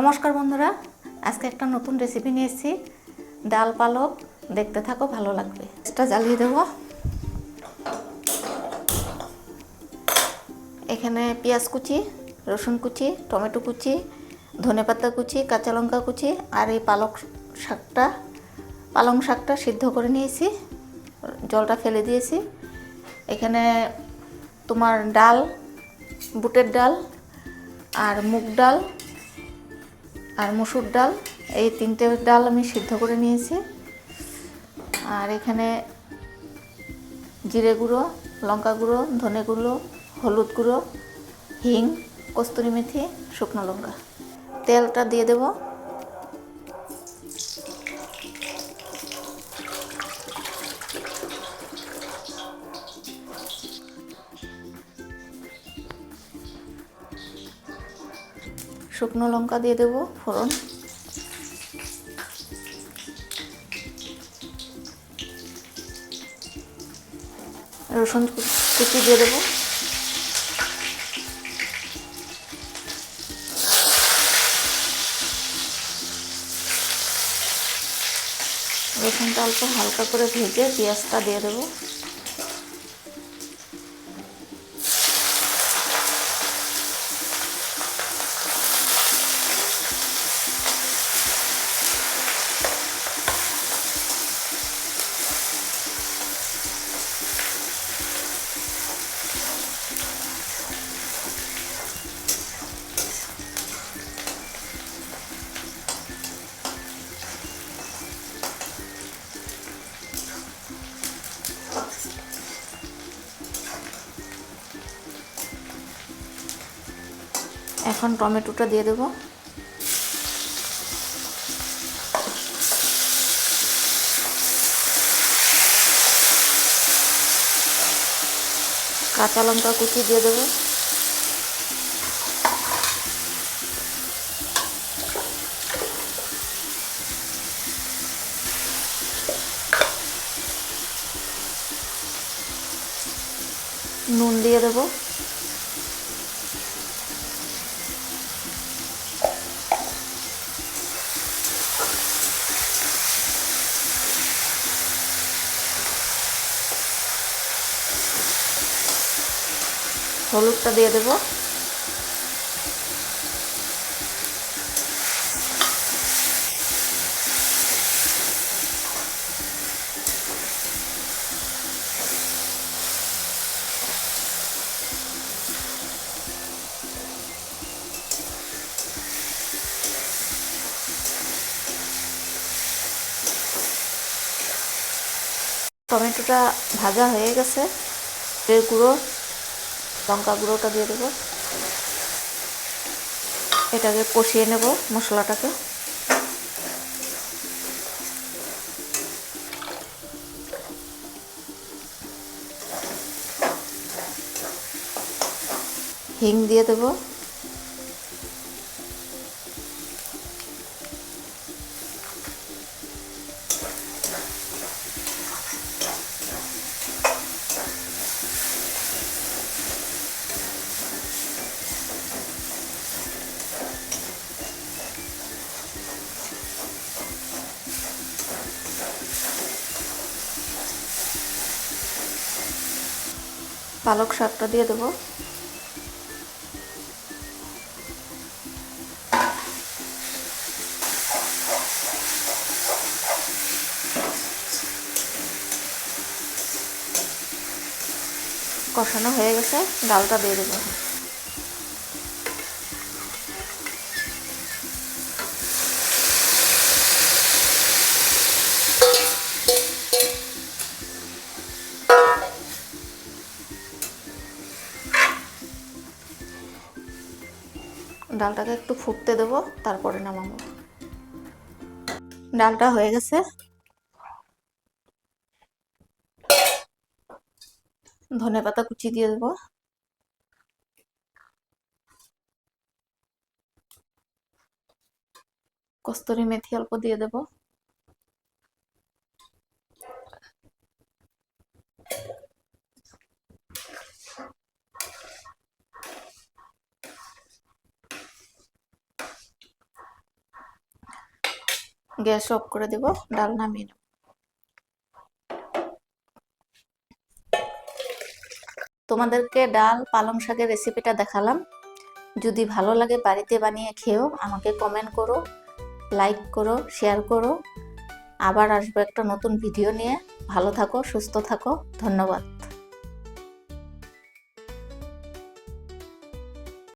নমস্কার বন্ধুরা, আজকে একটা নতুন রেসিপি নিয়ে এসেছি। ডাল পালক, দেখতে থাকো, ভালো লাগবে। এটা জ্বালিয়ে দেবো। এখানে পেঁয়াজ কুচি, রসুন কুচি, টমেটো কুচি, ধনেপাতা কুচি, কাঁচা লঙ্কা কুচি আর এই পালং শাকটা সিদ্ধ করে নিয়েছি, জলটা ফেলে দিয়েছি। এখানে তোমার ডাল, বুটের ডাল আর মুগ ডাল আর মসুর ডাল, এই তিনটে ডাল আমি সিদ্ধ করে নিয়েছি। আর এখানে জিরে গুঁড়ো, লঙ্কা গুঁড়ো, ধনে গুঁড়ো, হলুদ গুঁড়ো, হিং, কস্তুরি মেথি, শুকনো লঙ্কা। তেলটা দিয়ে দেব। শুকনো লঙ্কা দিয়ে দেব ফোড়ন। রসুন কুচি দিয়ে দেবো। রসুনটা অল্প হালকা করে ভেজে পেঁয়াজটা দিয়ে দেবো। এখন টমেটোটা দিয়ে দেবো। কাঁচা লঙ্কা কুচি দিয়ে দেবো। নুন দিয়ে দেবো। হলুদটা দিয়ে দেবো। টমেটোটা ভাজা হয়ে গেছে। জিরে গুঁড়ো, লঙ্কা গুঁড়োটা দিয়ে দেবো। এটাকে কষিয়ে নেব, মশলাটাকে। হিং দিয়ে দেবো। পালক শাকটা দিয়ে দেবো। কষানো হয়ে গেছে, ডালটা দিয়ে দেবো। ডালটাকে একটু ফুটতে দেবো, তারপরে নামাবো। ডালটা হয়ে গেছে। ধনেপাতা কুচি দিয়ে দেবো। কস্তুরি মেথি অল্প দিয়ে দেবো। গ্যাস অফ করে দেব, ডাল নামিয়ে নেব। তোমাদেরকে ডাল পালং শাকের রেসিপিটা দেখালাম। যদি ভালো লাগে বাড়িতে বানিয়ে খেও, আমাকে কমেন্ট করো, লাইক করো, শেয়ার করো। আবার আসবো একটা নতুন ভিডিও নিয়ে। ভালো থাকো, সুস্থ থাকো। ধন্যবাদ।